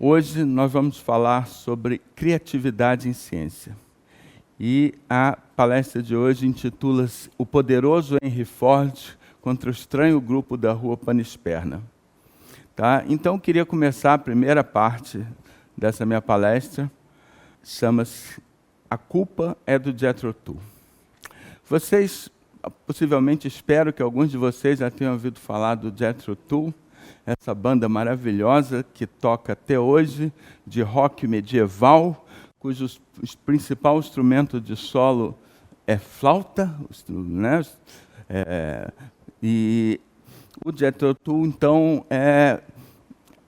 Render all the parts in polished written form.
Hoje nós vamos falar sobre criatividade em ciência. E a palestra de hoje intitula-se O Poderoso Henry Ford contra o Estranho Grupo da Rua Panisperna. Tá? Então, eu queria começar a primeira parte dessa minha palestra, chama-se A Culpa é do Jethro Tull. Vocês, possivelmente, espero que alguns de vocês já tenham ouvido falar do Jethro Tull, essa banda maravilhosa que toca até hoje, de rock medieval, cujo principal instrumento de solo é flauta, né? E o Jethro Tull, então,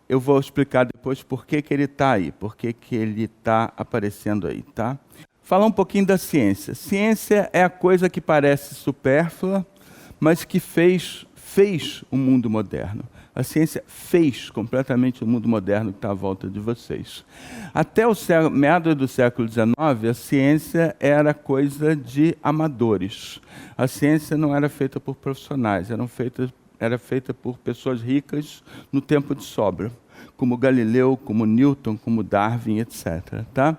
eu vou explicar depois por que ele está aí, por que ele está aparecendo aí, tá? Falar um pouquinho da ciência. Ciência é a coisa que parece supérflua, mas que fez o mundo moderno. A ciência fez completamente o mundo moderno que está à volta de vocês. Até o meados do século XIX, a ciência era coisa de amadores. A ciência não era feita por profissionais, era feita por pessoas ricas no tempo de sobra, como Galileu, como Newton, como Darwin, etc. Tá?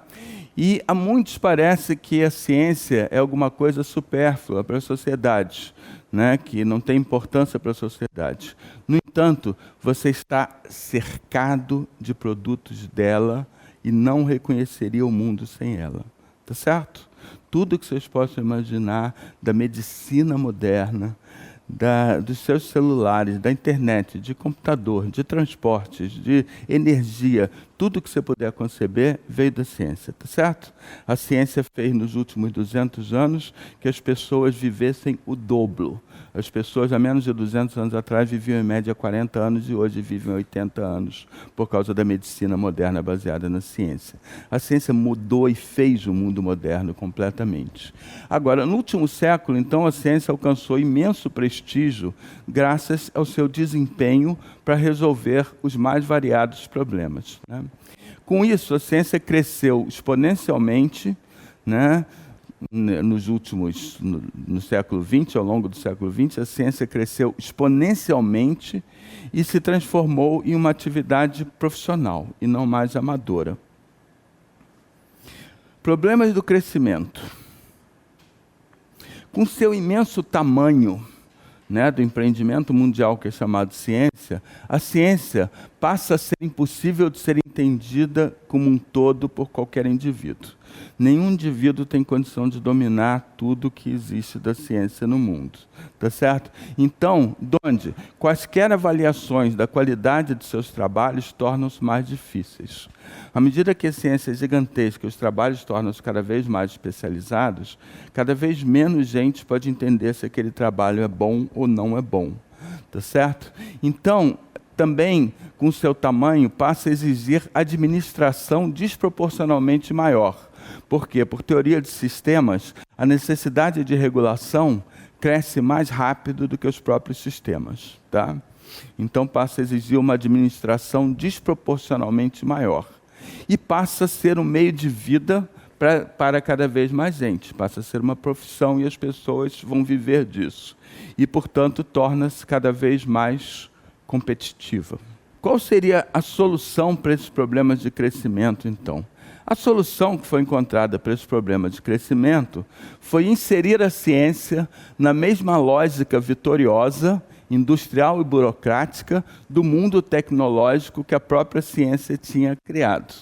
E a muitos parece que a ciência é alguma coisa supérflua para a sociedade, né, que não tem importância para a sociedade. No entanto, você está cercado de produtos dela e não reconheceria o mundo sem ela. Tá certo? Tudo que vocês possam imaginar da medicina moderna, dos seus celulares, da internet, de computador, de transportes, de energia, tudo que você puder conceber veio da ciência, tá certo? A ciência fez nos últimos 200 anos que as pessoas vivessem o dobro. As pessoas há menos de 200 anos atrás viviam em média 40 anos e hoje vivem 80 anos por causa da medicina moderna baseada na ciência. A ciência mudou e fez o mundo moderno completamente. Agora, no último século, então, a ciência alcançou imenso prestígio graças ao seu desempenho para resolver os mais variados problemas, né? Com isso, a ciência cresceu exponencialmente, né? No século XX, ao longo do século XX, a ciência cresceu exponencialmente e se transformou em uma atividade profissional e não mais amadora. Problemas do crescimento. Com seu imenso tamanho, né, do empreendimento mundial que é chamado ciência, a ciência passa a ser impossível de ser entendida como um todo por qualquer indivíduo. Nenhum indivíduo tem condição de dominar tudo que existe da ciência no mundo, tá certo? Então, quaisquer avaliações da qualidade de seus trabalhos tornam-se mais difíceis. À medida que a ciência é gigantesca, os trabalhos tornam-se cada vez mais especializados, cada vez menos gente pode entender se aquele trabalho é bom ou não é bom, tá certo? Então, também, com seu tamanho, passa a exigir administração desproporcionalmente maior. Por quê? Por teoria de sistemas, a necessidade de regulação cresce mais rápido do que os próprios sistemas, tá? Então passa a exigir uma administração desproporcionalmente maior. E passa a ser um meio de vida para cada vez mais gente. Passa a ser uma profissão e as pessoas vão viver disso. E, portanto, torna-se cada vez mais competitiva. Qual seria a solução para esses problemas de crescimento, então? A solução que foi encontrada para esse problema de crescimento foi inserir a ciência na mesma lógica vitoriosa, industrial e burocrática do mundo tecnológico que a própria ciência tinha criado.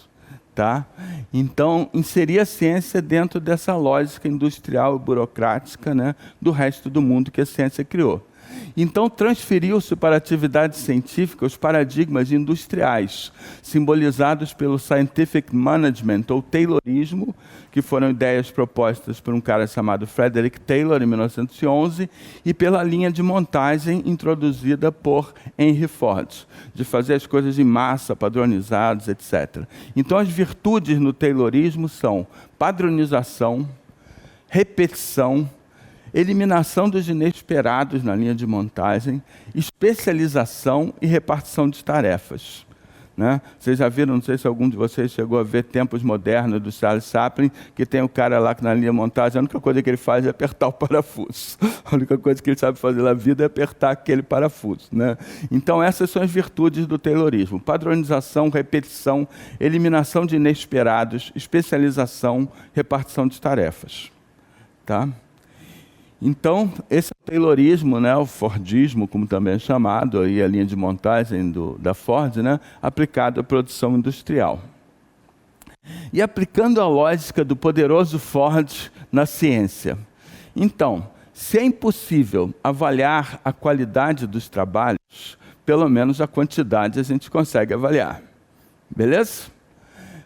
Tá? Então, inserir a ciência dentro dessa lógica industrial e burocrática, né, do resto do mundo que a ciência criou. Então, transferiu-se para a atividade científica os paradigmas industriais, simbolizados pelo Scientific Management, ou Taylorismo, que foram ideias propostas por um cara chamado Frederick Taylor, em 1911, e pela linha de montagem introduzida por Henry Ford, de fazer as coisas em massa, padronizadas, etc. Então, as virtudes no Taylorismo são padronização, repetição, eliminação dos inesperados na linha de montagem, especialização e repartição de tarefas. né? Vocês já viram, não sei se algum de vocês chegou a ver Tempos Modernos, do Charles Chaplin, que tem o cara lá que na linha de montagem, a única coisa que ele faz é apertar o parafuso. A única coisa que ele sabe fazer na vida é apertar aquele parafuso, né? Então essas são as virtudes do Taylorismo: padronização, repetição, eliminação de inesperados, especialização, repartição de tarefas. Tá? Então, esse é o Taylorismo, né, o Fordismo, como também é chamado, aí a linha de montagem da Ford, né, aplicado à produção industrial. E aplicando a lógica do poderoso Ford na ciência. Então, se é impossível avaliar a qualidade dos trabalhos, pelo menos a quantidade a gente consegue avaliar. Beleza?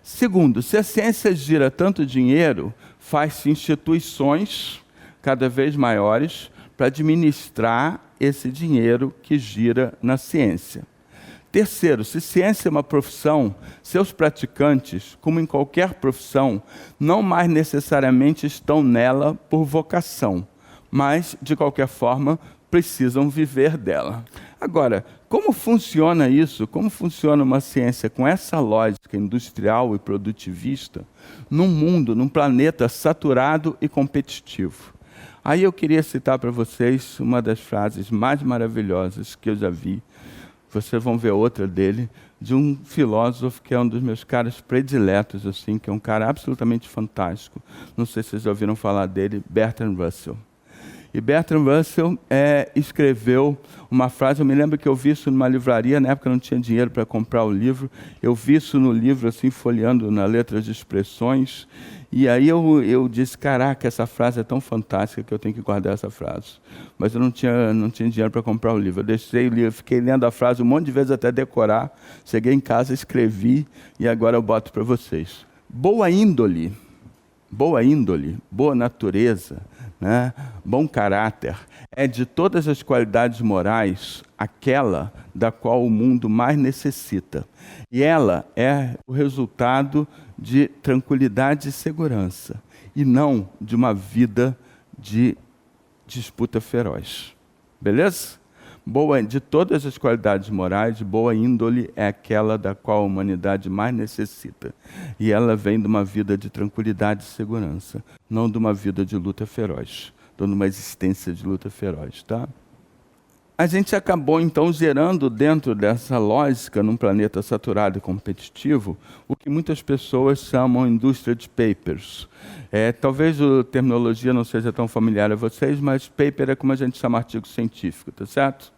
Segundo, se a ciência gira tanto dinheiro, faz-se instituições cada vez maiores para administrar esse dinheiro que gira na ciência. Terceiro, se ciência é uma profissão, seus praticantes, como em qualquer profissão, não mais necessariamente estão nela por vocação, mas, de qualquer forma, precisam viver dela. Agora, como funciona isso? Como funciona uma ciência com essa lógica industrial e produtivista num mundo, num planeta saturado e competitivo? Aí eu queria citar para vocês uma das frases mais maravilhosas que eu já vi. Vocês vão ver outra dele, de um filósofo que é um dos meus caras prediletos, assim, que é um cara absolutamente fantástico. Não sei se vocês já ouviram falar dele, Bertrand Russell. E Bertrand Russell escreveu uma frase, eu me lembro que eu vi isso numa livraria, na época eu não tinha dinheiro para comprar o livro, eu vi isso no livro, assim, folheando na letra de expressões, e aí eu disse, caraca, essa frase é tão fantástica que eu tenho que guardar essa frase. Mas eu não tinha dinheiro para comprar o livro, eu deixei o livro, fiquei lendo a frase um monte de vezes até decorar, cheguei em casa, escrevi, e agora eu boto para vocês. Boa índole, boa natureza, né? Bom caráter, é de todas as qualidades morais aquela da qual o mundo mais necessita. E ela é o resultado de tranquilidade e segurança, e não de uma vida de disputa feroz. Beleza? De todas as qualidades morais, boa índole é aquela da qual a humanidade mais necessita. E ela vem de uma vida de tranquilidade e segurança, não de uma vida de luta feroz, de uma existência de luta feroz, tá? A gente acabou, então, gerando dentro dessa lógica, num planeta saturado e competitivo, o que muitas pessoas chamam indústria de papers. Talvez a terminologia não seja tão familiar a vocês, mas paper é como a gente chama artigo científico, tá certo?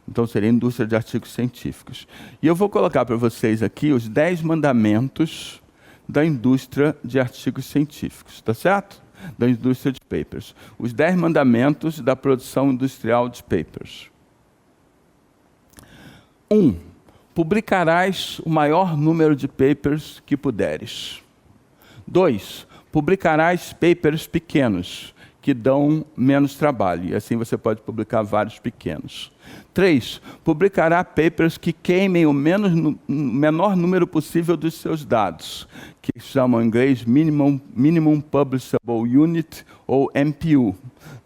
Então, seria indústria de artigos científicos. E eu vou colocar para vocês aqui os 10 mandamentos da indústria de artigos científicos, tá certo? Da indústria de papers. Os 10 mandamentos da produção industrial de papers. 1. Publicarás o maior número de papers que puderes. 2. Publicarás papers pequenos, que dão menos trabalho, e assim você pode publicar vários pequenos. 3. Publicará papers que queimem o menor número possível dos seus dados, que chamam em inglês Minimum Publishable Unit, ou MPU.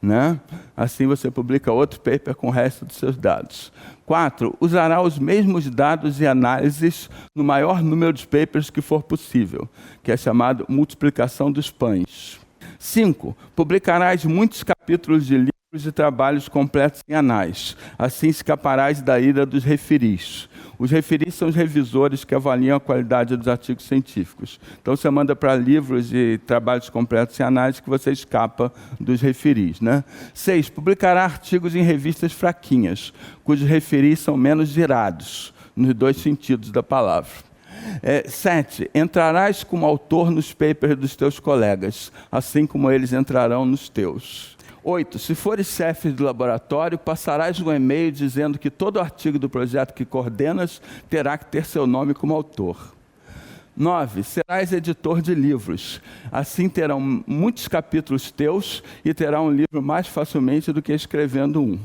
Né? Assim você publica outro paper com o resto dos seus dados. 4. Usará os mesmos dados e análises no maior número de papers que for possível, que é chamado multiplicação dos pães. 5. Publicarás muitos capítulos de livros e trabalhos completos em anais. Assim escaparás da ira dos referis. Os referis são os revisores que avaliam a qualidade dos artigos científicos. Então, você manda para livros e trabalhos completos em anais que você escapa dos referis. Né? 6. Publicará artigos em revistas fraquinhas, cujos referis são menos girados, nos 2 sentidos da palavra. 7. Entrarás como autor nos papers dos teus colegas, assim como eles entrarão nos teus. 8. Se fores chefe de laboratório, passarás um e-mail dizendo que todo artigo do projeto que coordenas terá que ter seu nome como autor. 9. Serás editor de livros. Assim terão muitos capítulos teus e terá um livro mais facilmente do que escrevendo um.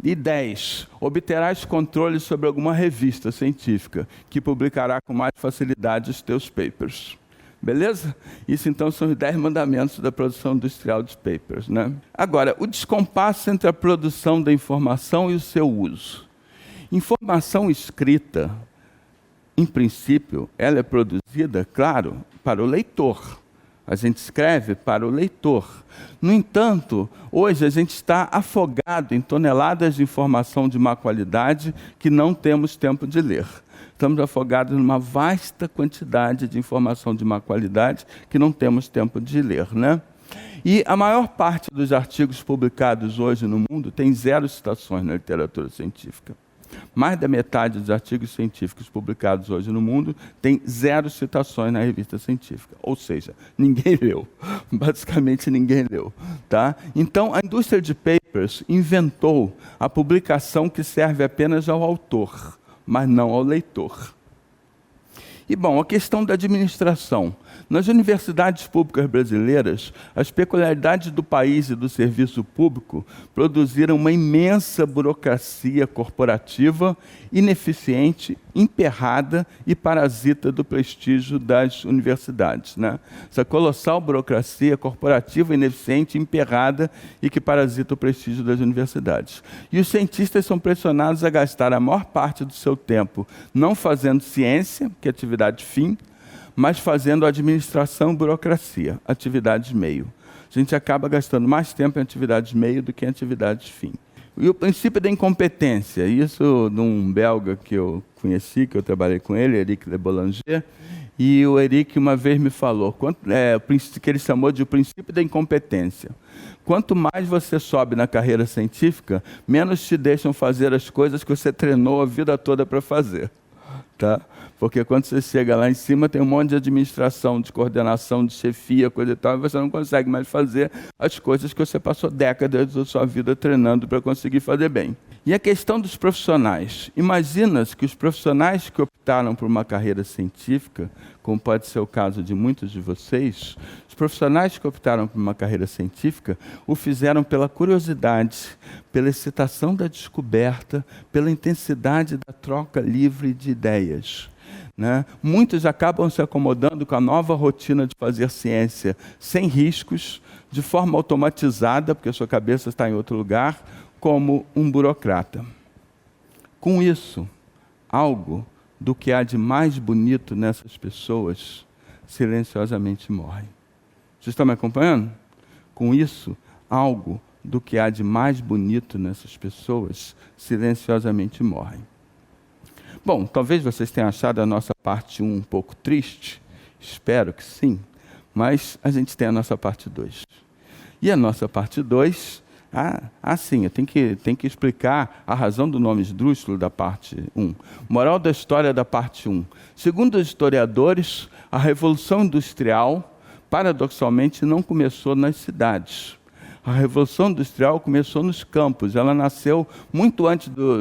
E 10. Obterás controle sobre alguma revista científica, que publicará com mais facilidade os teus papers. Beleza? Isso, então, são os 10 mandamentos da produção industrial de papers. Né? Agora, o descompasso entre a produção da informação e o seu uso. Informação escrita em princípio, ela é produzida, claro, para o leitor. A gente escreve para o leitor. No entanto, hoje a gente está afogado em toneladas de informação de má qualidade que não temos tempo de ler. Estamos afogados numa vasta quantidade de informação de má qualidade que não temos tempo de ler, né? E a maior parte dos artigos publicados hoje no mundo tem 0 citações na literatura científica. Mais da metade dos artigos científicos publicados hoje no mundo tem 0 citações na revista científica. Ou seja, ninguém leu. Basicamente ninguém leu. Tá? Então, a indústria de papers inventou a publicação que serve apenas ao autor, mas não ao leitor. E, bom, a questão da administração. Nas universidades públicas brasileiras, as peculiaridades do país e do serviço público produziram uma imensa burocracia corporativa, ineficiente, emperrada e parasita do prestígio das universidades, né? Essa colossal burocracia corporativa, ineficiente, emperrada e que parasita o prestígio das universidades. E os cientistas são pressionados a gastar a maior parte do seu tempo não fazendo ciência, que é atividade fim, mas fazendo administração e burocracia, atividades meio. A gente acaba gastando mais tempo em atividades meio do que em atividades fim. E o princípio da incompetência, isso de um belga que eu conheci, que eu trabalhei com ele, Eric Le Boulanger, e o Eric uma vez me falou, que ele chamou de o princípio da incompetência. Quanto mais você sobe na carreira científica, menos te deixam fazer as coisas que você treinou a vida toda para fazer. Tá? Porque quando você chega lá em cima, tem um monte de administração, de coordenação, de chefia, coisa e tal, e você não consegue mais fazer as coisas que você passou décadas da sua vida treinando para conseguir fazer bem. E a questão dos profissionais. Imagina-se que os profissionais que optaram por uma carreira científica, como pode ser o caso de muitos de vocês, os profissionais que optaram por uma carreira científica o fizeram pela curiosidade, pela excitação da descoberta, pela intensidade da troca livre de ideias. Né? Muitos acabam se acomodando com a nova rotina de fazer ciência sem riscos, de forma automatizada, porque a sua cabeça está em outro lugar, como um burocrata. Com isso, algo do que há de mais bonito nessas pessoas silenciosamente morre. Vocês estão me acompanhando? Com isso, algo do que há de mais bonito nessas pessoas silenciosamente morre. Bom, talvez vocês tenham achado a nossa parte 1 um pouco triste, espero que sim, mas a gente tem a nossa parte 2. E a nossa parte 2, sim, eu tenho que explicar a razão do nome esdrúxulo da parte 1. Moral da história da parte 1. Segundo os historiadores, a Revolução Industrial, paradoxalmente, não começou nas cidades. A Revolução Industrial começou nos campos. Ela nasceu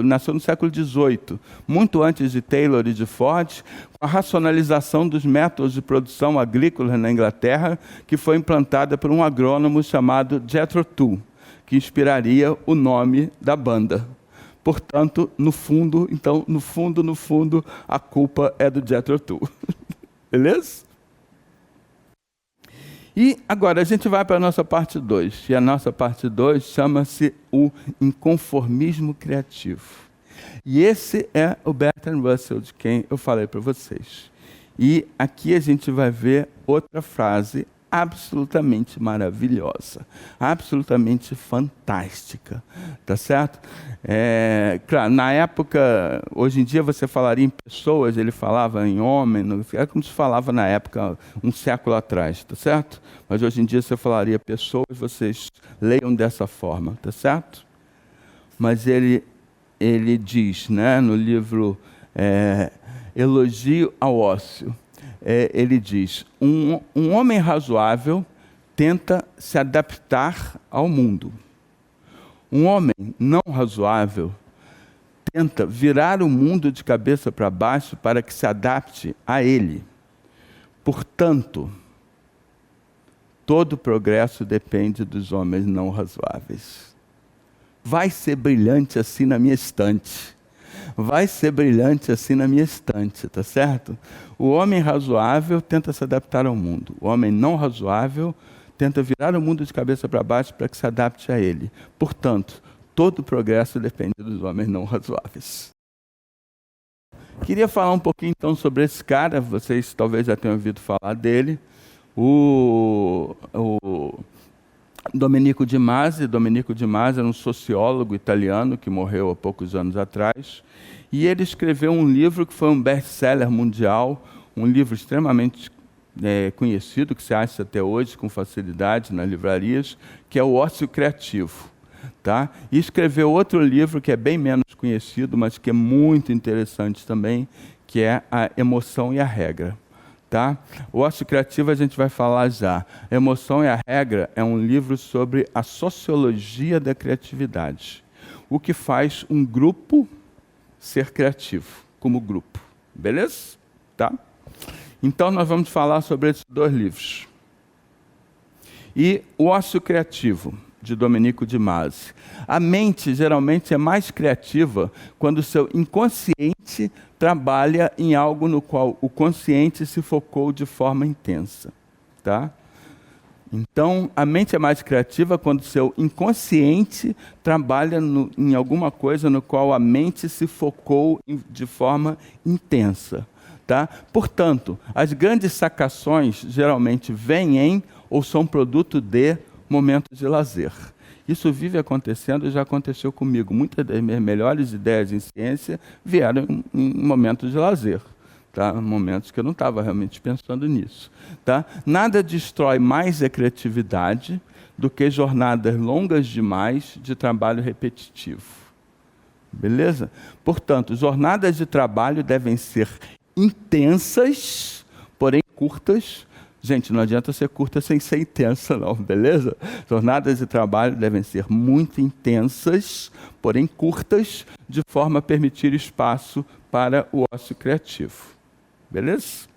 nasceu no século XVIII, muito antes de Taylor e de Ford, com a racionalização dos métodos de produção agrícola na Inglaterra, que foi implantada por um agrônomo chamado Jethro Tull, que inspiraria o nome da banda. Portanto, no fundo, a culpa é do Jethro Tull. Beleza? E agora a gente vai para a nossa parte 2. E a nossa parte 2 chama-se o inconformismo criativo. E esse é o Bertrand Russell, de quem eu falei para vocês. E aqui a gente vai ver outra frase absolutamente maravilhosa, absolutamente fantástica, tá certo? Claro, na época, hoje em dia você falaria em pessoas, ele falava em homem, é como se falava na época, um século atrás, tá certo? Mas hoje em dia você falaria pessoas, vocês leiam dessa forma, tá certo? Mas ele diz, né, no livro Elogio ao Ócio, ele diz, um homem razoável tenta se adaptar ao mundo. Um homem não razoável tenta virar o mundo de cabeça para baixo para que se adapte a ele. Portanto, todo progresso depende dos homens não razoáveis. Vai ser brilhante assim na minha estante. Vai ser brilhante assim na minha estante, tá certo? O homem razoável tenta se adaptar ao mundo. O homem não razoável tenta virar o mundo de cabeça para baixo para que se adapte a ele. Portanto, todo progresso depende dos homens não razoáveis. O Queria falar um pouquinho então sobre esse cara, vocês talvez já tenham ouvido falar dele, o Domenico de Masi. Domenico de Masi era um sociólogo italiano que morreu há poucos anos atrás, e ele escreveu um livro que foi um best-seller mundial, um livro extremamente conhecido, que se acha até hoje com facilidade nas livrarias, que é o Ócio Criativo. Tá? E escreveu outro livro que é bem menos conhecido, mas que é muito interessante também, que é A Emoção e a Regra. Tá? O Ócio Criativo a gente vai falar já. A Emoção e a Regra é um livro sobre a sociologia da criatividade. O que faz um grupo ser criativo, como grupo. Beleza? Tá? Então nós vamos falar sobre esses dois livros. E o Ócio Criativo, de Domenico de Masi. A mente geralmente é mais criativa quando o seu inconsciente trabalha em algo no qual o consciente se focou de forma intensa. Tá? Então, a mente é mais criativa quando o seu inconsciente trabalha em alguma coisa no qual a mente se focou de forma intensa. Tá? Portanto, as grandes sacações geralmente vêm em ou são produto de momentos de lazer. Isso vive acontecendo e já aconteceu comigo. Muitas das minhas melhores ideias em ciência vieram em momentos de lazer. Tá? Momentos que eu não estava realmente pensando nisso. Tá? Nada destrói mais a criatividade do que jornadas longas demais de trabalho repetitivo. Beleza? Portanto, jornadas de trabalho devem ser intensas, porém curtas. Gente, não adianta ser curta sem ser intensa, não, beleza? Jornadas de trabalho devem ser muito intensas, porém curtas, de forma a permitir espaço para o ócio criativo. Beleza?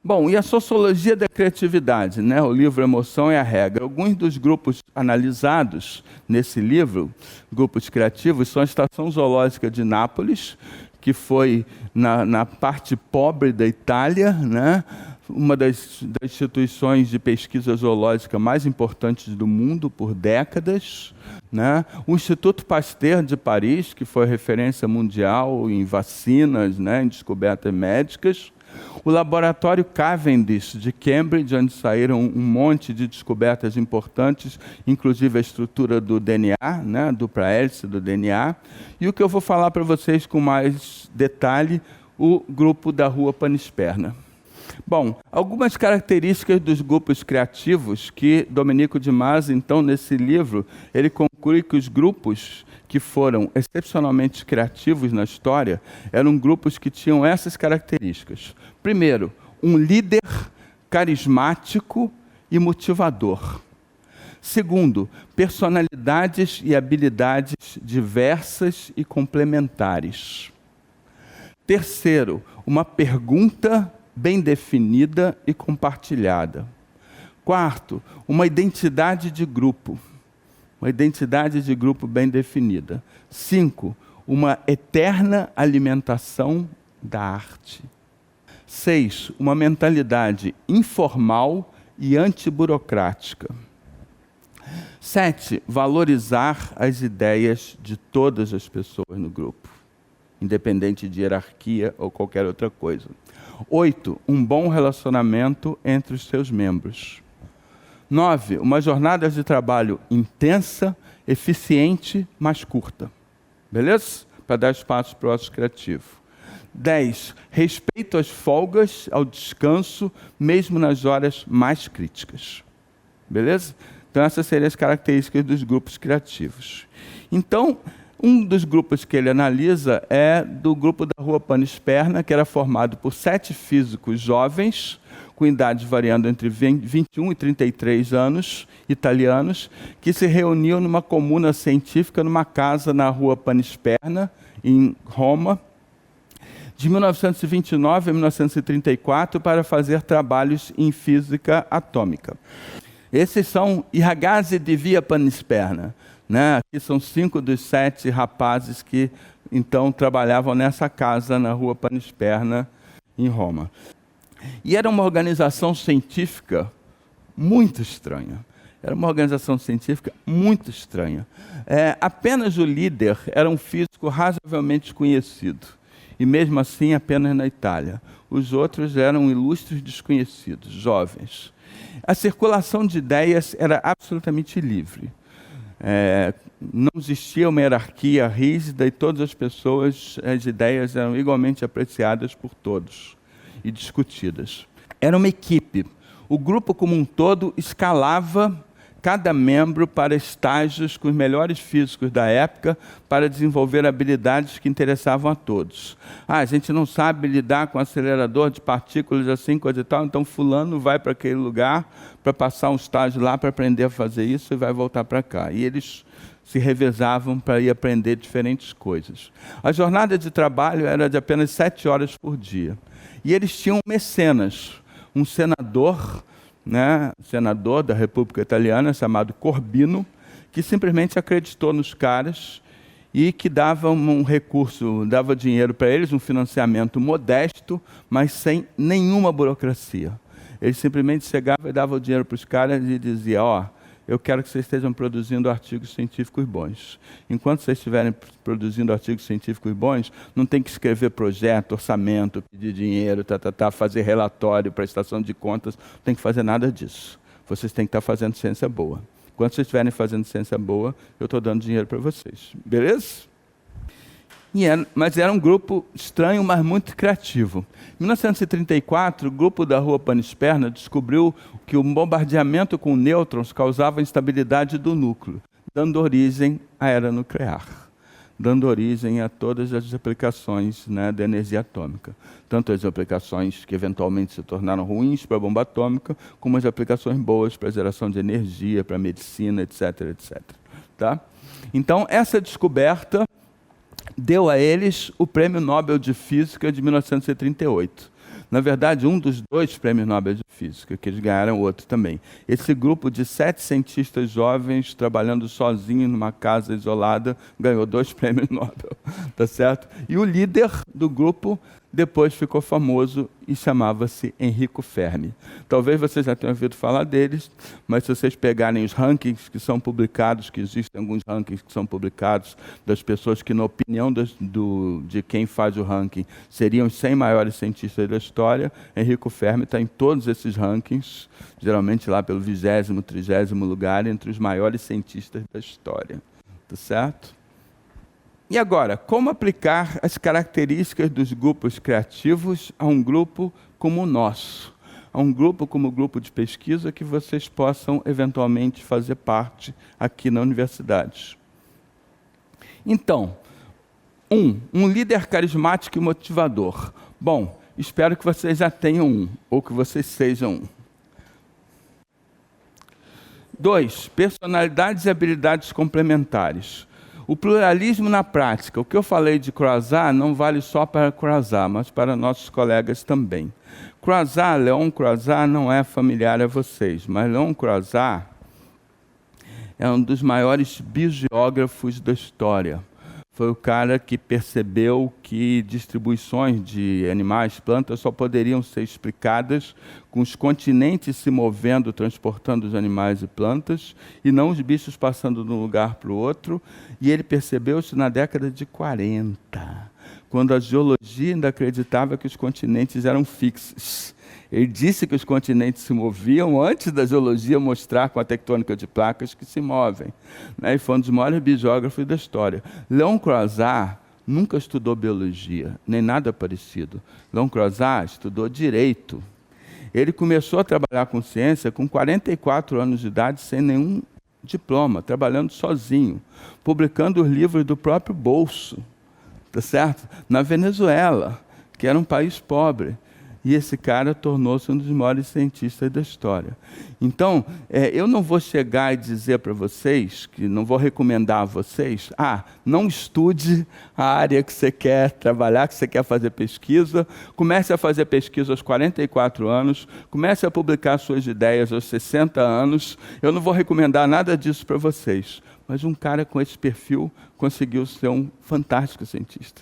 Bom, e a sociologia da criatividade, né? O livro Emoção e a Regra. Alguns dos grupos analisados nesse livro, grupos criativos, são a Estação Zoológica de Nápoles, que foi na parte pobre da Itália, né? Uma das instituições de pesquisa zoológica mais importantes do mundo por décadas, né? O Instituto Pasteur de Paris, que foi referência mundial em vacinas, né? Em descobertas médicas. O Laboratório Cavendish de Cambridge, onde saíram um monte de descobertas importantes, inclusive a estrutura do DNA, né? Dupla hélice do DNA. E o que eu vou falar para vocês com mais detalhe, o grupo da Rua Panisperna. Bom, algumas características dos grupos criativos que Domenico de Masi, então, nesse livro, ele conclui que os grupos que foram excepcionalmente criativos na história eram grupos que tinham essas características. Primeiro, um líder carismático e motivador. Segundo, personalidades e habilidades diversas e complementares. Terceiro, uma pergunta bem definida e compartilhada. Quarto, uma identidade de grupo. Uma identidade de grupo bem definida. 5, uma eterna alimentação da arte. 6, uma mentalidade informal e antiburocrática. 7, valorizar as ideias de todas as pessoas no grupo, independente de hierarquia ou qualquer outra coisa. 8, um bom relacionamento entre os seus membros. 9, uma jornada de trabalho intensa, eficiente, mas curta. Beleza? Para dar espaço para o ócio criativo. 10, respeito às folgas, ao descanso, mesmo nas horas mais críticas. Beleza? Então essas seriam as características dos grupos criativos. Então, um dos grupos que ele analisa é do grupo da Rua Panisperna, que era formado por 7 físicos jovens, com idades variando entre 21 e 33 anos, italianos, que se reuniam numa comuna científica, numa casa na Rua Panisperna, em Roma, de 1929 a 1934, para fazer trabalhos em física atômica. Esses são i ragazzi di via Panisperna. Né? Aqui são 5 dos 7 rapazes que, então, trabalhavam nessa casa na Rua Panisperna, em Roma. E era uma organização científica muito estranha. Era uma organização científica muito estranha. Apenas o líder era um físico razoavelmente conhecido. e mesmo assim apenas na Itália. Os outros eram ilustres desconhecidos, jovens. A circulação de ideias era absolutamente livre. Não existia uma hierarquia rígida e todas as pessoas, as ideias eram igualmente apreciadas por todos e discutidas. Era uma equipe. O grupo como um todo escalava cada membro para estágios com os melhores físicos da época para desenvolver habilidades que interessavam a todos. A gente não sabe lidar com acelerador de partículas assim, coisa e tal, então fulano vai para aquele lugar para passar um estágio lá para aprender a fazer isso e vai voltar para cá. E eles se revezavam para ir aprender diferentes coisas. A jornada de trabalho era de apenas 7 horas por dia. E eles tinham mecenas, um senador da República Italiana, chamado Corbino, que simplesmente acreditou nos caras e que dava um recurso, dava dinheiro para eles, um financiamento modesto, mas sem nenhuma burocracia. Ele simplesmente chegava e dava o dinheiro para os caras e dizia, eu quero que vocês estejam produzindo artigos científicos bons. Enquanto vocês estiverem produzindo artigos científicos bons, não tem que escrever projeto, orçamento, pedir dinheiro, fazer relatório, prestação de contas, não tem que fazer nada disso. Vocês têm que estar fazendo ciência boa. Enquanto vocês estiverem fazendo ciência boa, eu estou dando dinheiro para vocês. Beleza? Mas era um grupo estranho, mas muito criativo. Em 1934, o grupo da Rua Panisperna descobriu que o bombardeamento com nêutrons causava instabilidade do núcleo, dando origem à era nuclear, dando origem a todas as aplicações da energia atômica. Tanto as aplicações que eventualmente se tornaram ruins para a bomba atômica, como as aplicações boas para a geração de energia, para a medicina, etc., etc. Tá? Então, essa descoberta deu a eles o Prêmio Nobel de Física de 1938. Na verdade, um dos 2 prêmios Nobel de Física, que eles ganharam outro também. Esse grupo de 7 cientistas jovens, trabalhando sozinhos numa casa isolada, ganhou 2 prêmios Nobel, tá certo? E o líder do grupo depois ficou famoso e chamava-se Enrico Fermi. Talvez vocês já tenham ouvido falar deles, mas se vocês pegarem os rankings que são publicados, que existem alguns rankings que são publicados das pessoas que, na opinião de quem faz o ranking, seriam os 100 maiores cientistas da história, Enrico Fermi está em todos esses rankings, geralmente lá pelo 20º, 30º lugar, entre os maiores cientistas da história. Tá certo? E agora, como aplicar as características dos grupos criativos a um grupo como o nosso? A um grupo como o grupo de pesquisa que vocês possam eventualmente fazer parte aqui na universidade. Então, um líder carismático e motivador. Bom, espero que vocês já tenham um, ou que vocês sejam um. 2, personalidades e habilidades complementares. O pluralismo na prática. O que eu falei de Croizat não vale só para Croizat, mas para nossos colegas também. Léon Croizat não é familiar a vocês, mas Léon Croizat é um dos maiores biogeógrafos da história. Foi o cara que percebeu que distribuições de animais, plantas, só poderiam ser explicadas com os continentes se movendo, transportando os animais e plantas, e não os bichos passando de um lugar para o outro. E ele percebeu isso na década de 40, quando a geologia ainda acreditava que os continentes eram fixos. Ele disse que os continentes se moviam antes da geologia mostrar com a tectônica de placas que se movem. E foi um dos maiores biogeógrafos da história. Léon Croizat nunca estudou biologia, nem nada parecido. Léon Croizat estudou direito. Ele começou a trabalhar com ciência com 44 anos de idade, sem nenhum diploma, trabalhando sozinho, publicando os livros do próprio bolso, tá certo? Na Venezuela, que era um país pobre. E esse cara tornou-se um dos maiores cientistas da história. Então, eu não vou chegar e dizer para vocês, que não vou recomendar a vocês, não estude a área que você quer trabalhar, que você quer fazer pesquisa, comece a fazer pesquisa aos 44 anos, comece a publicar suas ideias aos 60 anos. Eu não vou recomendar nada disso para vocês, mas um cara com esse perfil conseguiu ser um fantástico cientista.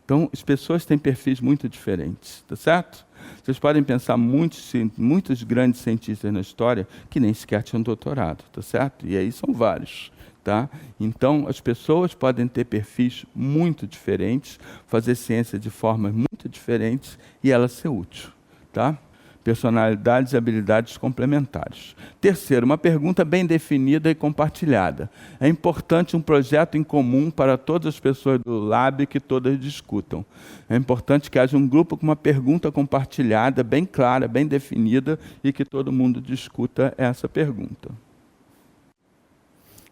Então, as pessoas têm perfis muito diferentes, tá certo? Vocês podem pensar muitos grandes cientistas na história que nem sequer tinham doutorado, tá certo? E aí são vários. Tá? Então, as pessoas podem ter perfis muito diferentes, fazer ciência de formas muito diferentes e ela ser útil. Tá? Personalidades e habilidades complementares. Terceiro, uma pergunta bem definida e compartilhada. É importante um projeto em comum para todas as pessoas do Lab que todas discutam. É importante que haja um grupo com uma pergunta compartilhada, bem clara, bem definida e que todo mundo discuta essa pergunta.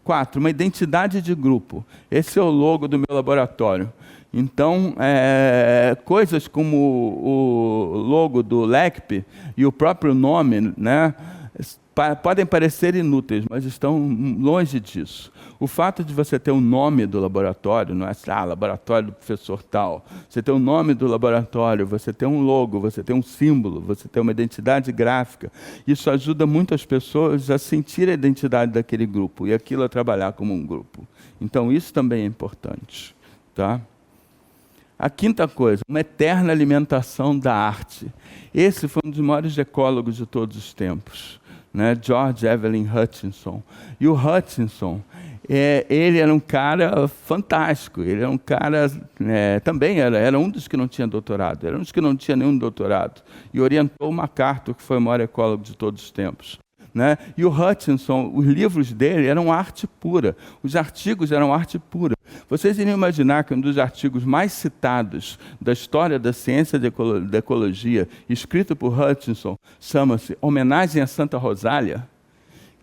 4, uma identidade de grupo. Esse é o logo do meu laboratório. Então, coisas como o logo do LECP e o próprio nome, né, podem parecer inúteis, mas estão longe disso. O fato de você ter o nome do laboratório, não é laboratório do professor tal, você ter o nome do laboratório, você ter um logo, você ter um símbolo, você ter uma identidade gráfica, isso ajuda muito as pessoas a sentir a identidade daquele grupo e aquilo a trabalhar como um grupo. Então, isso também é importante. Tá? A quinta coisa, uma eterna alimentação da arte. Esse foi um dos maiores ecólogos de todos os tempos, né? George Evelyn Hutchinson. E o Hutchinson, ele era um cara fantástico, ele era um cara, também era um dos que não tinha doutorado, era um dos que não tinha nenhum doutorado, e orientou o MacArthur, que foi o maior ecólogo de todos os tempos. Né? E o Hutchinson, os livros dele eram arte pura, os artigos eram arte pura. Vocês iriam imaginar que um dos artigos mais citados da história da ciência da ecologia, escrito por Hutchinson, chama-se Homenagem a Santa Rosália?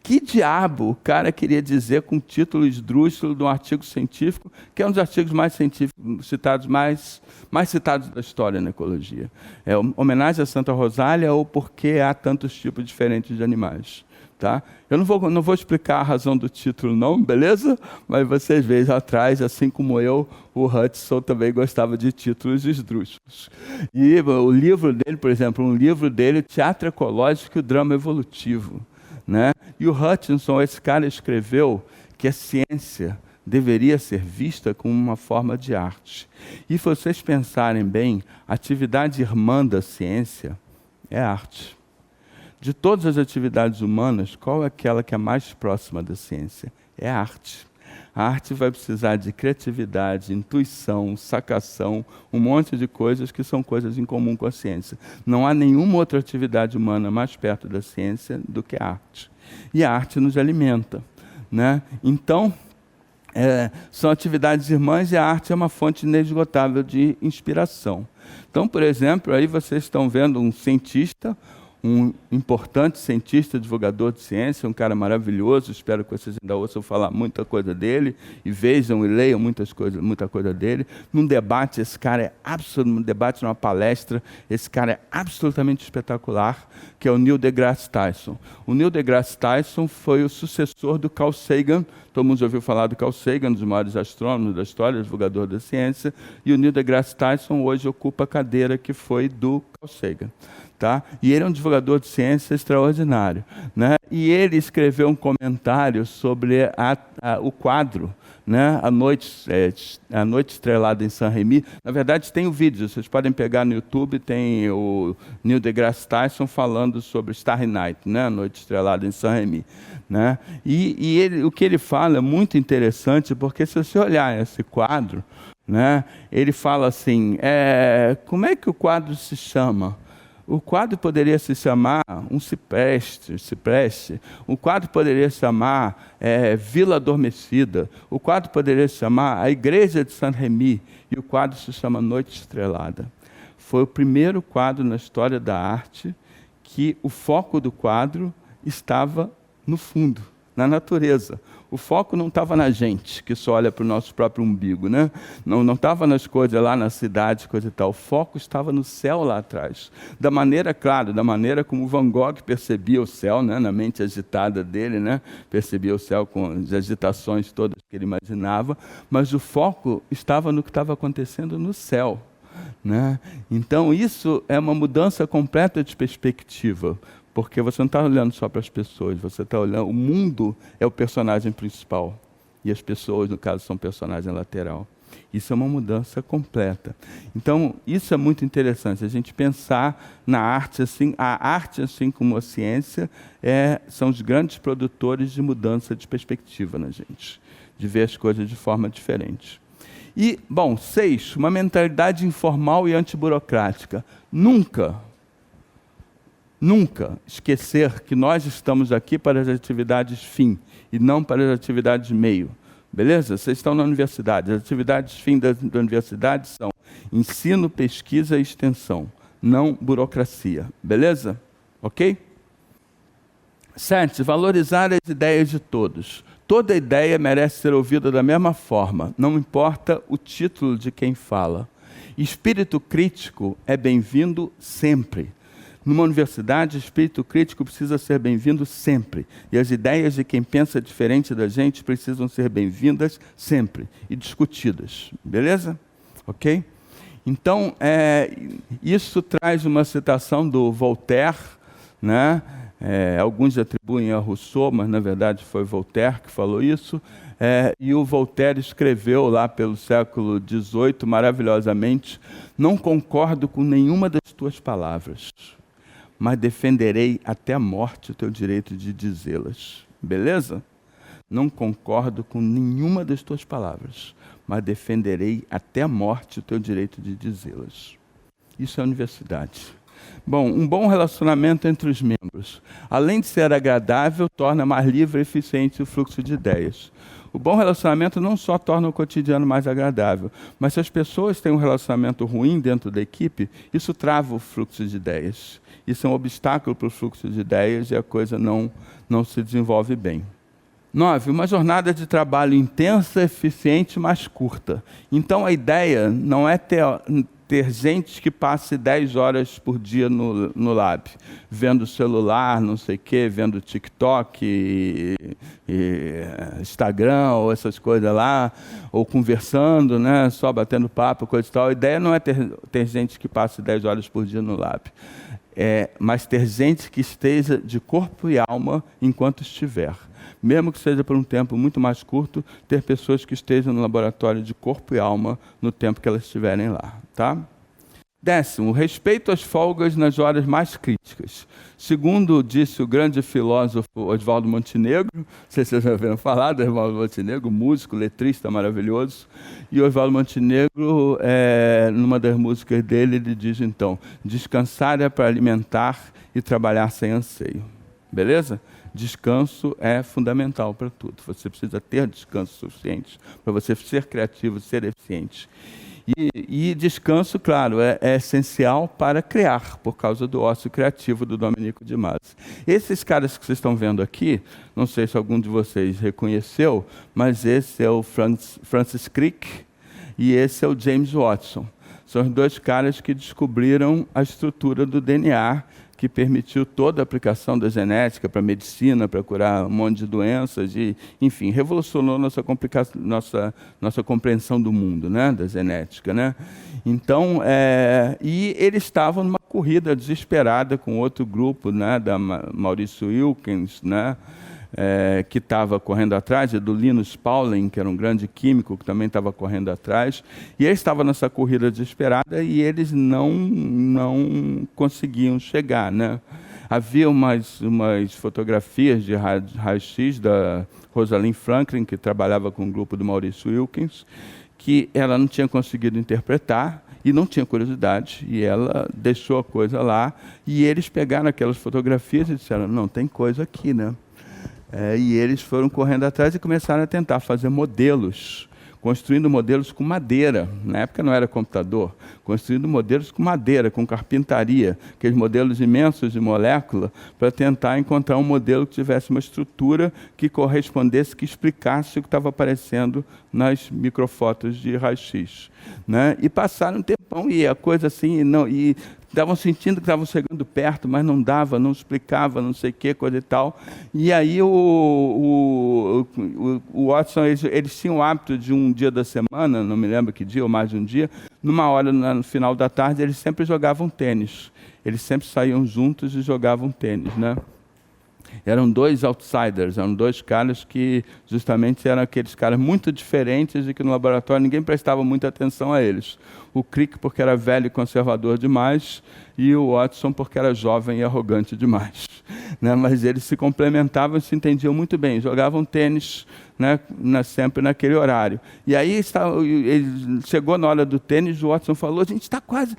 Que diabo o cara queria dizer com o título esdrúxulo de um artigo científico, que é um dos artigos mais científicos citados, mais citados da história na ecologia? É Homenagem a Santa Rosália ou Por que há tantos tipos diferentes de animais? Tá? Eu não vou explicar a razão do título não, beleza? Mas vocês vejam atrás, assim como eu, o Hutchinson também gostava de títulos esdrúxulos. E o livro dele, por exemplo, um livro dele, Teatro Ecológico e o Drama Evolutivo. Né? E o Hutchinson, esse cara, escreveu que a ciência deveria ser vista como uma forma de arte. E se vocês pensarem bem, a atividade irmã da ciência é arte. De todas as atividades humanas, qual é aquela que é mais próxima da ciência? É a arte. A arte vai precisar de criatividade, intuição, sacação, um monte de coisas que são coisas em comum com a ciência. Não há nenhuma outra atividade humana mais perto da ciência do que a arte. E a arte nos alimenta. Né? Então, são atividades irmãs e a arte é uma fonte inesgotável de inspiração. Então, por exemplo, aí vocês estão vendo um cientista, um importante cientista, divulgador de ciência, um cara maravilhoso, espero que vocês ainda ouçam falar muita coisa dele, e vejam e leiam muita coisa dele. Num debate, esse cara num debate, numa palestra, esse cara é absolutamente espetacular, que é o Neil deGrasse Tyson. O Neil deGrasse Tyson foi o sucessor do Carl Sagan. Todo mundo já ouviu falar do Carl Sagan, um dos maiores astrônomos da história, divulgador da ciência, e o Neil deGrasse Tyson hoje ocupa a cadeira que foi do Carl Sagan. Tá? E ele é um divulgador de ciência extraordinário. Né? E ele escreveu um comentário sobre o quadro, né? A Noite Estrelada em Saint-Rémy. Na verdade, tem o vídeo, vocês podem pegar no YouTube, tem o Neil deGrasse Tyson falando sobre Starry Night, né? A Noite Estrelada em Saint-Rémy. Né? E o que ele fala é muito interessante, porque se você olhar esse quadro, né? Ele fala assim, como é que o quadro se chama? O quadro poderia se chamar um cipreste. O quadro poderia se chamar Vila Adormecida. O quadro poderia se chamar A Igreja de Saint-Rémy. E o quadro se chama Noite Estrelada. Foi o primeiro quadro na história da arte que o foco do quadro estava no fundo, na natureza. O foco não estava na gente, que só olha para o nosso próprio umbigo, né? Não estava nas coisas lá na cidade, coisa e tal. O foco estava no céu lá atrás. Da maneira como Van Gogh percebia o céu, né? Na mente agitada dele, né? Percebia o céu com as agitações todas que ele imaginava, mas o foco estava no que estava acontecendo no céu. Né? Então isso é uma mudança completa de perspectiva. Porque você não está olhando só para as pessoas, você está olhando... O mundo é o personagem principal. E as pessoas, no caso, são personagem lateral. Isso é uma mudança completa. Então, isso é muito interessante, a gente pensar na arte assim. A arte, assim como a ciência, são os grandes produtores de mudança de perspectiva na gente. de ver as coisas de forma diferente. E, 6, uma mentalidade informal e antiburocrática. Nunca esquecer que nós estamos aqui para as atividades fim e não para as atividades meio. Beleza? Vocês estão na universidade. As atividades fim da universidade são ensino, pesquisa e extensão, não burocracia. Beleza? Ok? 7. Valorizar as ideias de todos. Toda ideia merece ser ouvida da mesma forma, não importa o título de quem fala. Espírito crítico é bem-vindo sempre. Numa universidade, espírito crítico precisa ser bem-vindo sempre. E as ideias de quem pensa diferente da gente precisam ser bem-vindas sempre e discutidas. Beleza? Ok? Então, isso traz uma citação do Voltaire, né? Alguns atribuem a Rousseau, mas na verdade foi Voltaire que falou isso. E o Voltaire escreveu lá pelo século XVIII, maravilhosamente: não concordo com nenhuma das tuas palavras, mas defenderei até a morte o teu direito de dizê-las. Beleza? Não concordo com nenhuma das tuas palavras, mas defenderei até a morte o teu direito de dizê-las. Isso é a universidade. Um bom relacionamento entre os membros, além de ser agradável, torna mais livre e eficiente o fluxo de ideias. O bom relacionamento não só torna o cotidiano mais agradável, mas se as pessoas têm um relacionamento ruim dentro da equipe, isso trava o fluxo de ideias. Isso é um obstáculo para o fluxo de ideias e a coisa não se desenvolve bem. 9. Uma jornada de trabalho intensa, eficiente, mas curta. Então a ideia não é ter gente que passe 10 horas por dia no lab, vendo celular, não sei o quê, vendo TikTok, Instagram, ou essas coisas lá, ou conversando, né, só batendo papo, coisa e tal. A ideia não é ter gente que passe 10 horas por dia no lab, mas ter gente que esteja de corpo e alma enquanto estiver. Mesmo que seja por um tempo muito mais curto, ter pessoas que estejam no laboratório de corpo e alma no tempo que elas estiverem lá. Tá? 10. Respeito às folgas nas horas mais críticas. Segundo disse o grande filósofo Oswaldo Montenegro, não sei se vocês já ouviram falar do Oswaldo Montenegro, músico, letrista maravilhoso, e o Oswaldo Montenegro, numa das músicas dele, ele diz então: descansar é para alimentar e trabalhar sem anseio. Beleza? Descanso é fundamental para tudo. Você precisa ter descanso suficiente para você ser criativo, ser eficiente. E descanso, claro, é essencial para criar, por causa do ócio criativo do Domenico de Masi. Esses caras que vocês estão vendo aqui, não sei se algum de vocês reconheceu, mas esse é o Francis Crick e esse é o James Watson. São os dois caras que descobriram a estrutura do DNA, que permitiu toda a aplicação da genética para a medicina, para curar um monte de doenças, e, enfim, revolucionou nossa compreensão do mundo, né, da genética. Né? Então, e eles estavam numa corrida desesperada com outro grupo, né, da Maurício Wilkins, né, que estava correndo atrás, e do Linus Pauling, que era um grande químico, que também estava correndo atrás, e eles estavam nessa corrida desesperada e eles não conseguiam chegar. Né? Havia umas fotografias de raio-x da Rosalind Franklin, que trabalhava com o grupo do Maurício Wilkins, que ela não tinha conseguido interpretar e não tinha curiosidade, e ela deixou a coisa lá, e eles pegaram aquelas fotografias e disseram: não, tem coisa aqui, né? E eles foram correndo atrás e começaram a tentar fazer modelos, construindo modelos com madeira. Na época não era computador, construindo modelos com madeira, com carpintaria, aqueles modelos imensos de molécula, para tentar encontrar um modelo que tivesse uma estrutura que correspondesse, que explicasse o que estava aparecendo nas microfotos de raio-x. Né? E passaram um tempão, e a coisa assim, e estavam sentindo que estavam chegando perto, mas não dava, não explicava, não sei o que, coisa e tal. E aí o Watson, eles tinham o hábito de um dia da semana, não me lembro que dia, ou mais de um dia, numa hora no final da tarde, eles sempre jogavam tênis. Eles sempre saíam juntos e jogavam tênis, né? Eram dois outsiders, eram dois caras que justamente eram aqueles caras muito diferentes e que no laboratório ninguém prestava muita atenção a eles. O Crick porque era velho e conservador demais, e o Watson porque era jovem e arrogante demais. né? Mas eles se complementavam e se entendiam muito bem, jogavam tênis, né? Sempre naquele horário. E aí ele chegou na hora do tênis, o Watson falou, a gente está quase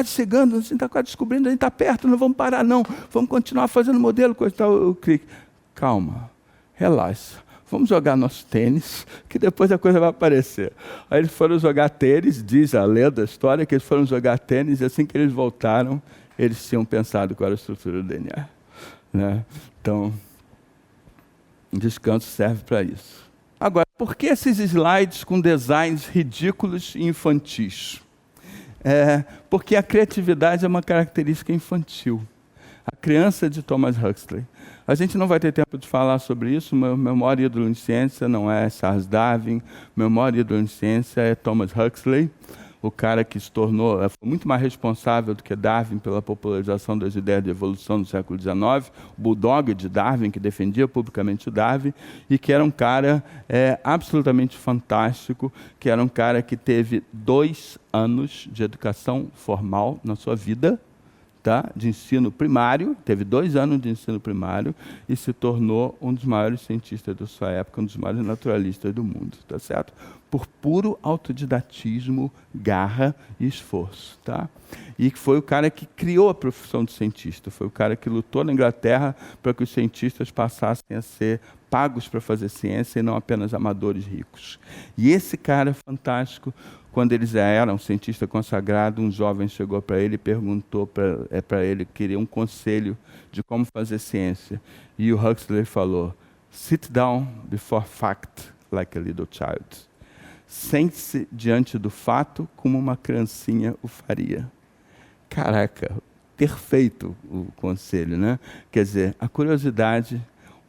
chegando, a gente está quase descobrindo, a gente está perto, não vamos parar não, vamos continuar fazendo modelo, coisa e tal. O Crick, calma, relaxa. Vamos jogar nosso tênis, que depois a coisa vai aparecer. Aí eles foram jogar tênis, diz a lenda, a história, que eles foram jogar tênis, e assim que eles voltaram, eles tinham pensado qual era a estrutura do DNA. Né? Então, descanso serve para isso. Agora, por que esses slides com designs ridículos e infantis? Porque a criatividade é uma característica infantil. A criança de Thomas Huxley. A gente não vai ter tempo de falar sobre isso. Meu maior ídolo em ciência não é Charles Darwin. Meu maior ídolo em ciência é Thomas Huxley, o cara que se tornou, foi muito mais responsável do que Darwin pela popularização das ideias de evolução no século XIX, o bulldog de Darwin, que defendia publicamente o Darwin, e que era um cara absolutamente fantástico, que era um cara que teve 2 anos de educação formal na sua vida, tá? De ensino primário, teve 2 anos de ensino primário e se tornou um dos maiores cientistas da sua época, um dos maiores naturalistas do mundo, tá certo? Por puro autodidatismo, garra e esforço, tá? E que foi o cara que criou a profissão de cientista, foi o cara que lutou na Inglaterra para que os cientistas passassem a ser pagos para fazer ciência e não apenas amadores ricos. E esse cara fantástico, quando ele já era um cientista consagrado, um jovem chegou para ele e perguntou para ele, queria um conselho de como fazer ciência. E o Huxley falou, sit down before fact like a little child. Sente-se diante do fato como uma criancinha o faria. Caraca, perfeito o conselho, né? Quer dizer, a curiosidade,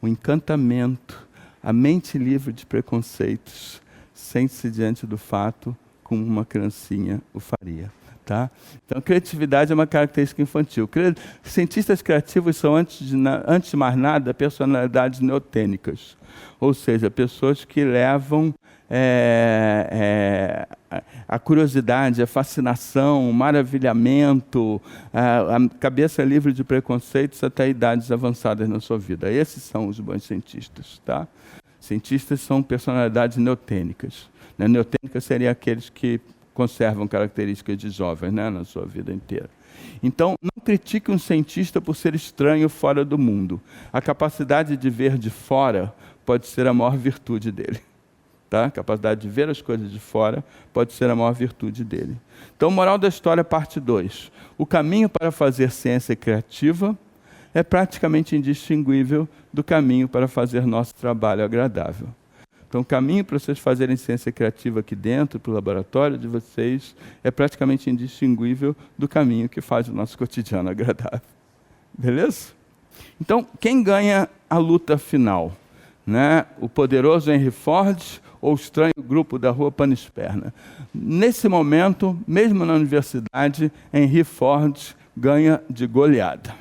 o encantamento, a mente livre de preconceitos, sente-se diante do fato como uma criancinha o faria. Tá? Então, criatividade é uma característica infantil. Cientistas criativos são, antes de mais nada, personalidades neotênicas. Ou seja, pessoas que levam a curiosidade, a fascinação, o maravilhamento, a cabeça livre de preconceitos até idades avançadas na sua vida. Esses são os bons cientistas. Tá? Cientistas são personalidades neotênicas. Neotênicas seriam aqueles que conservam características de jovens, né, na sua vida inteira. Então, não critique um cientista por ser estranho fora do mundo. A capacidade de ver de fora pode ser a maior virtude dele. Tá? A capacidade de ver as coisas de fora pode ser a maior virtude dele. Então, moral da história, parte 2. O caminho para fazer ciência criativa é praticamente indistinguível do caminho para fazer nosso trabalho agradável. Então, o caminho para vocês fazerem ciência criativa aqui dentro, para o laboratório de vocês, é praticamente indistinguível do caminho que faz o nosso cotidiano agradável. Beleza? Então, quem ganha a luta final? Né? O poderoso Henry Ford ou o estranho grupo da Rua Panisperna? Nesse momento, mesmo na universidade, Henry Ford ganha de goleada.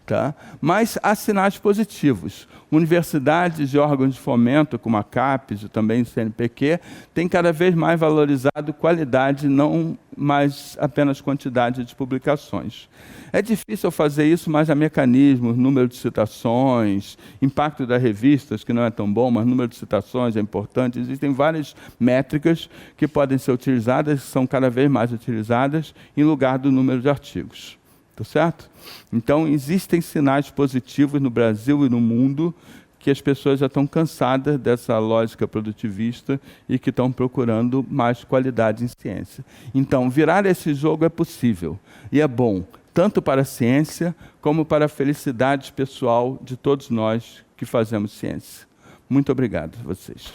Tá? Mas há sinais positivos. Universidades e órgãos de fomento, como a CAPES e também o CNPq, têm cada vez mais valorizado qualidade, não mais apenas quantidade de publicações. É difícil fazer isso, mas há mecanismos, número de citações, impacto das revistas, que não é tão bom, mas número de citações é importante. Existem várias métricas que podem ser utilizadas, são cada vez mais utilizadas, em lugar do número de artigos. Tá certo? Então, existem sinais positivos no Brasil e no mundo que as pessoas já estão cansadas dessa lógica produtivista e que estão procurando mais qualidade em ciência. Então, virar esse jogo é possível e é bom, tanto para a ciência como para a felicidade pessoal de todos nós que fazemos ciência. Muito obrigado a vocês.